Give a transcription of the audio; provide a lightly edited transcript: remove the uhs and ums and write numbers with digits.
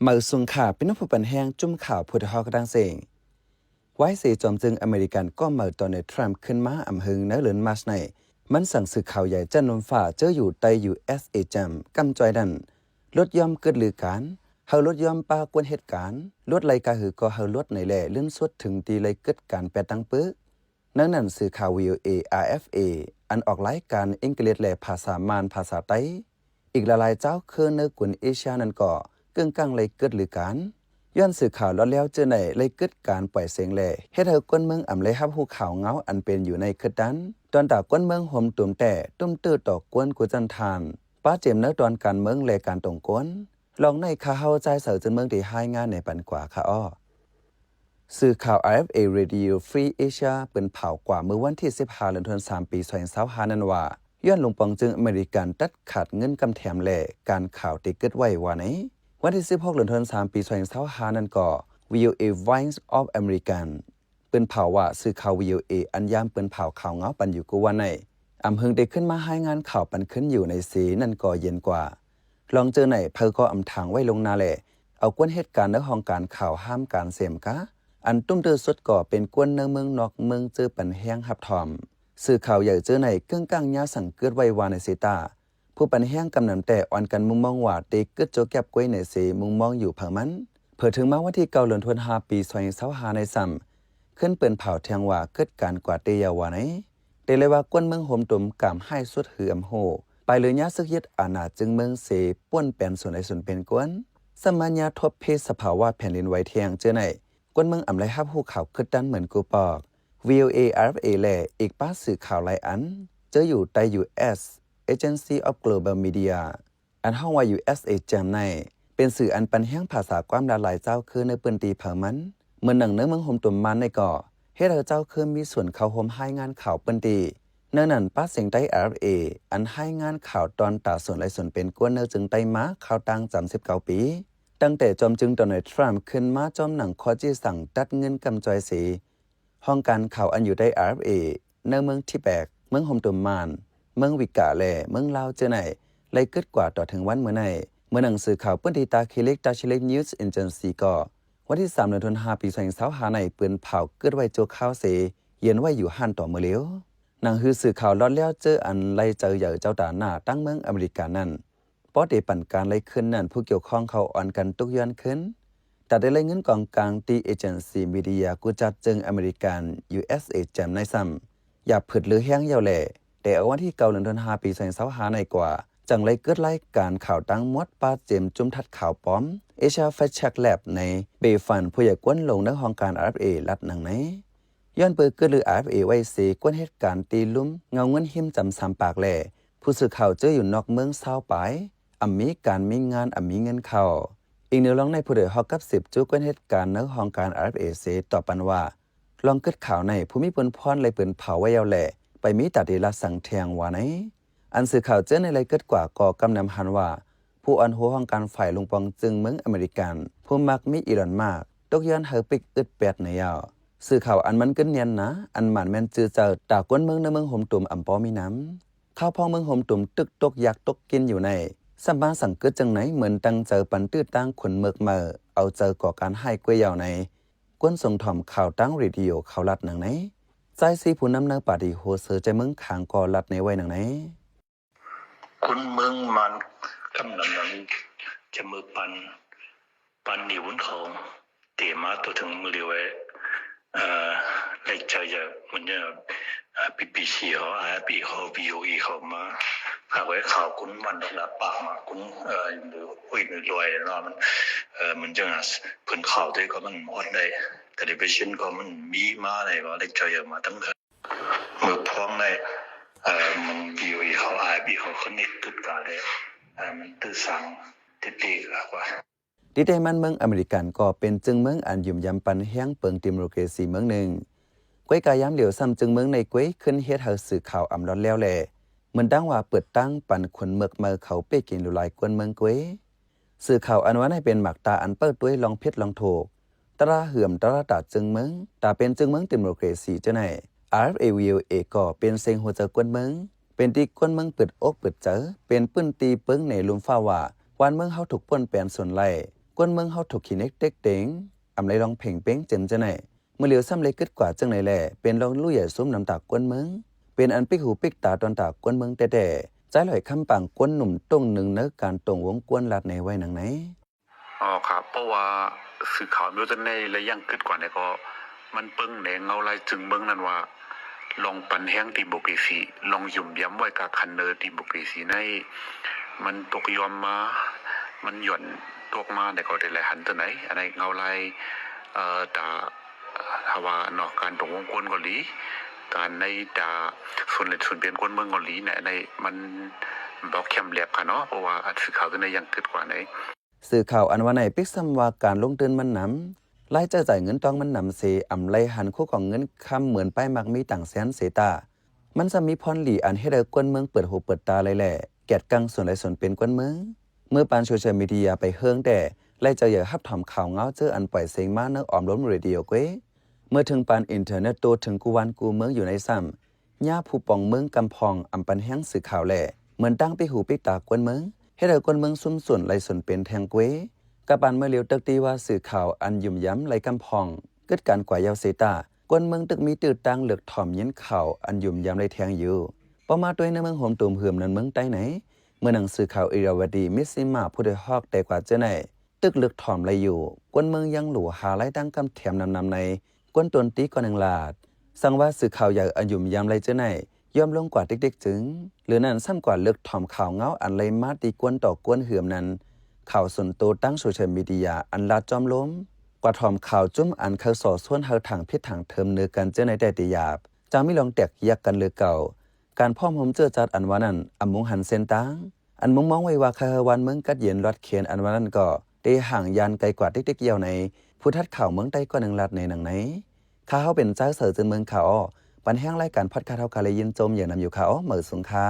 มือสุงขาเป็นผู้ปันแห้งจุ่มข่าวพุทธฮอกดังเสียงไว้เสียจอมจึงอเมริกันก็มือตอนในทรัมป์ขึ้นมาอำหึงเนื้อเลือนมาสในมันสั่งสื่อข่าวใหญ่จันนมฝ่าเจออยู่ไตอยู่USAจำกำจอยดันลดย่อมเกิดหรือการเฮาลดย่อมปากวนเหตุการณ์ลดไลกาหือก็เฮาลดในแหล่เลื่อนสุดถึงตีไลเกิดการแปดตังปึ๊กนั่นสื่อข่าว VOA RFA อันออกรายการอังกฤษแหล่ภาษามานภาษาไต้อีกหลายเจ้าคือเนื้อกวนเอเชียนั่นก็เกื้องกังเลยเกิดหรือการย้อนสื่อข่าวแล้วเจอไหนเลยเกิดการปล่อยเสียงแหล่เฮ็ดให้ก้นเมืองอ่ำเลยฮับหูข่าวเงาอันเป็นอยู่ในคืดนั้นตอนตาก้นเมืองห่มตุ่มแต่ตุ้มตื้อต่อกวนกุจันทานป้าเจมเนื้อตอนการเมืองและการตรงก้นลองในข่าวเฮาใจเสือจนเมืองที่ให้งานในปันกว่าค่ะอ้อสื่อข่าว RFA Radio Free Asia เป็นเผากว่าเมื่อวันที่15เดือนธันวาคมปี2025นั้นว่าย้อนลงปองจึงอเมริกันตัดขาดเงินกำแถมแหล่การข่าวที่เกิดไว้ว่าไหนวันที่16เดือนธันวาคมปี2025นั้นก็ VOA Voice of American เป็นเผาว่าสื่อข่าว VOA อันยามเป็นเผาข่าวเงาปันอยู่กูว่าไหนอำเฮงได้ขึ้นมาให้งานข่าวปันขึ้นอยู่ในสีนั่นก็เย็นกว่าลองเจอไหนเพอก็อำทางไว้ลงนาแหล่เอากวนเหตุการณ์ในห้องการข่าวห้ามการเสมกะอันตุ้มเดือสุดก่อเป็นกวนในเมืองนอกเมืองเจอปันแห้งหับทอมสื่อข่าวใหญ่เจอไหนเกื้องกังยาสังเกิดไว้วาในเซตาผู้ปันแห้งกำนำแต่อ่อนกันมุมมองว่าเด็กเกิดโจแก็บกล้วยในเสมุมมองอยู่เผามันเผื่อถึงมาวันที่9เดือนธันวาคมปี2025ในซ้ำขึ้นเปิ้นเผาแทงว่าเกิดการกว่าเตยาวาไหนเตเลยว่ากวนเมืองโหมตุ่มกำให้สุดเหือมโหไปเลยยะซึกยึดอาณาจึงเมืองเสป้วนแปนส่วนใดส่วนเป็นกวนสมัญญาทบเพศสภาวะแผ่นดินไหวเทียงเจอไหนกวนเมืองอำไลฮับหูข่าวคึดดันเหมือนกูปอก VOA RFA แลอีกป้าสื่อข่าวหลายอันเจออยู่ใต้ US Agency of Global Media อันห้องว่า USA จำในเป็นสื่ออันปันแห้งภาษาความหลายเจ้าคือในปืนตีเผามันเหมือนหนังเนื้อเมืองโฮมตุ่มมันในก่อเฮ็ดให้เจ้าคือมีส่วนเข้าโฮมให้งานข่าวปืนตีเนื่องนั้นป้าเสียงใต้ RFA อันให้งานข่าวตอนตาส่วนหลายส่วนเป็นกวนเนื้อจึงไต้มาข่าวตั้ง39ปีตั้งแต่จอมจึงโดนัลด์ทรัมป์ขึ้นมาจอมหนังคอจี้สั่งตัดเงินกำจอยสีห้องการข่าวอันอยู่ได้ RFA ในเมืองทิแบกเมืองโฮมตุ่มมันเมืองวิกาแลเมืองลาวเจอไหนไล่เกิดกว่าต่อถึงวันเมื่อไหนเมื่อหนังสือข่าวปื้นตีตาเคเล็กตาชิเล็กนิวส์เอเจนซี่ก็วันที่3เดือนธันวาคมปี2025ในปืนเผาเกิดไว้โจข้าวเสเย็นไว้อยู่หันต่อเมื่อเลี้ยวหนังฮือสื่อข่าวลอดแล้วเจออันไล่เจอใหญ่เจ้าตาหน้าตั้งเมืองอเมริกานั่นป้อเดปั่นการไล่ขึ้นนั่นผู้เกี่ยวข้องเขาอ่อนกันตุกย้อนขึ้นแต่ได้ไล่เงินกองกลางตีเอเจนซี่มีเดียกูจัดจึงอเมริกัน USA แจมในซ้ำอย่าผึดหรือแห้งยาวแหล่แต่เอาวันที่9เดือนธันวาคมปี2025ในกว่าจังเลยเกิดรายการข่าวตั้งมดป้าเจมจุ่มทัดข่าวป้อมเอเชียแฟชแช็กแลบในเบฟันผู้ใหญ่กวนลงในห้องการ RFA ลัดหนังไหนย้อนเปิดเกิดหรือ RFA ไว้เสกวนเหตุการณ์ตีลุ่มเงาเงินหิมจำ3ปากแหล่ผู้สื่อข่าวเจออยู่นอกเมืองเศร้าปายมีการมีงานมีเงินเข้าอีกเนื้อร้องในผู้ใดฮอกกับ10จุกวนเหตุการณ์ในห้องการ RFA เสต่อปันว่าลองเกิดข่าวในผู้มีปนพรเลยเปิ้นเผาไว้ยาวแหล่ไปมีตัดดีละสังเทียงว่าไหนอันสื่อข่าวเจอในไรเกิดกว่าก่อกำนำหันว่าผู้อันหัวห้องการฝ่ายลงปองจึงเมืองอเมริกันผู้มักมีอีหลอนมากตกย้อนเฮอปิกอึดแปดในยาวสื่อข่าวอันมันเกินเนียนนะอันหมันแม่นจือเจอตากวนเมืองในเมืองโฮมตุ่มอำปอมีน้ำข้าวพองเมืองโฮมตุ่มตึกตกอยากตกกินอยู่ในสัมมาสังเกิดจังไหนเหมือนตั้งเจอปันตื้อตั้งขนเมือกเมอเอาเจอก่อการให้กล้วยยาวในกวนส่งถ่อมข่าวตั้งเรดิโอข่าวลัดหนังไหนใจซีผู้นำเนื้อปาดีโฮเซอร์ใจเมืองขางก่อลัดในไว้หนังไหนคุณเมืองมันกำลังนั้นจะมือปันนิวนเขาเตะมาตัวถึงมือเดียวในใจจะมันจะBBC เขาIFB เขา VOA เขามาข่าวไว้ข่าวคุณวันดอกละปากมาคุณหรืออุ้ยรวยเนาะมันจะเพิ่นข่าวด้วยก็มันหมดได้แต่เดบิชั่นก็มันมีมาเลยก็ได้ใจมาตั้งแต่มือพ้องในมันVOA เขา IFB เขาคอนเนคตุดกันเลยมันตื้อสังติกว่าดิเดมันเมืองอเมริกันก็เป็นจึงเมืองอันยุ่มยำปันแห้งเปิงดิโมคราซีเมืองหนึ่งก้วยกายามเหลียวซ้ำจึงเมืองในก้วยขึ้นเฮ็ดเฮาสื่อข่าวอำร้อนแล้วแหละเหมือนดังว่าเปิดตั้งปันขนเมือกเมือเขาเป้กินหลายกวนเมืองก้วยสื่อข่าวอันว่าให้เป็นหมักตาอันเปิดด้วยลองเพชรลองโถกตราเหื่อมตราตาจึงเมืองตาเป็นจึงเมืองดิโมคราซีเจ้าไหน RFA VOA ก็เป็นเซงหัวเจอกวนเมืองเป็นที่กวนเมืองเปิดอกเปิดเจอเป็นปื้นตีเปิ้งในลุมฟ้าว่าวันเมืองเฮาถูกป่นแปลนส่วนไล่ กวนเมืองเฮาถูกขี้เน็กเต็กเต็งอำไรลองเพ่งเป้งเจนจะไหนเมื่อเหลียวซ้ำเลยกึดกว่าจังไหนแหละเป็นลองลู่ใหญ่ซุ้มน้ำตากวนเมืองเป็นอันปิกหูปิกตาตอนตากวนเมืองแต่ใจลอยคำปังกวนหนุ่มตรงหนึ่งเนื้อการตรงวงกวนลาดในไว้หนังไหนอ๋อครับเพราะว่าสื่อข่าวมิวจะในและยังกึดกว่าเนี่ยก็มันเปิ้งแหนงเงาลายจึงเมืองนั้นว่าลองปันแห้งดิโมกรีซีลองยุ่มย้ำไว้กับคันเนอร์ดิโมกรีซีในมันตกยอมมามันหย่อนตกมาแต่ก็ได้หลายหันตัวไหนอะไรเงาลายตาฮาวาเนาะการตรงวงกวนเกาหลีการในตาส่วนเล็ดส่วนเปลี่ยนกวนเมืองเกาหลีเนี่ยในมันบอกเข้มแหลกค่ะเนาะเพราะว่าสื่อข่าวตัวในยังกึดกว่าไหนสื่อข่าวอันว่าในปิกซ้ำว่าการลงทุนมันนำรายจ่ายเงินต้องมันนำเสอำไลหันคู่ของเงินคำเหมือนป้ายมักมีต่างแสนเสตามันจะมีพรหลีอันให้ได้กวนเมืองเปิดหูเปิดตาเลยแหละแกดกังส่วนใดส่วนเป็นกวนเมืองเมื่อปานโซเชียลมีเดียไปเฮิงแต่ไล่จะอย่าฮับถอมข่าวเงาเจออันปล่อยเสียงมาเนื้อออมล้มเรดิโอเกวเมื่อถึงปานอินเทอร์เน็ตโตถึงกูวันกูเมืองอยู่ในซ้ำย่าผู้ปองเมืองกำพองอำปันแห้งสื่อข่าวแหละเหมือนตั้งไปหูปิกตากวนเมืองให้ได้กวนเมืองซุ่มส่วนไล่ส่วนเป็นแทงเกวกับปานเมื่อเลียวตึกตีว่าสื่อข่าวอันยุ่มย้ำไล่กำพองเกิดการกว่ายาวเซตากวนเมืองตึกมีตื่นตังเหลือกถ่อมเย็นข่าวอันยุ่มย้ำไล่แทงอยู่พอมาตัวในเมืองโฮมตูมเหือมนั้นเมืองใต้ไหนเมื่อหนังสือข่าวอิราวดีมิสซิมาผู้ได้ฮอกแต่กว่าเจ้าไหนตึกเหลือกถ่อมไล่อยู่กวนเมืองยังหลัวหาไล่ตั้งกำแถมนำในกวนตนตีก่อนหนึ่งลาดสั่งว่าสื่อข่าวใหญ่อันยุ่มย้ำไล่เจ้าไหนยอมลงกว่าเด็กๆจึงหรือนั่นซ้ำกว่าเลือกถ่อมข่าวเงาอันไล่มาตีกวนต่อกวนเหือมนั้นข่าวส่วนโตตั้งโซเชียลมีเดียอันลาดจอมล้มกว่าถ่อมข่าวจุ้มอันเคยสอส่วนเฮาถังพิษถังเทิมเนื้อกันเจ้าในแต่ติยาบจะไม่ลองแตกยักกันเลยเก่าการพ่อมหมเจอจัดอันว่านั้นอำมุงหันเส้นตังอันมุงมองไว้ว่าคาวันเมืองกัดเย็นรัดเขียนอันว่านั้นก็ได้ห่างยันไกลกว่าเด็กๆเยี่ยวในผู้ทัดข่าวเมืองใต้ก็หนึ่งลัดในหนังไหนข้าเขาเป็นเจ้าเสือจึงเมืองข่าวปันแห้งรายการพัดคาเท่าคาเลยยินโจมอย่างนำอยู่ข่าวเหมือสุงค่า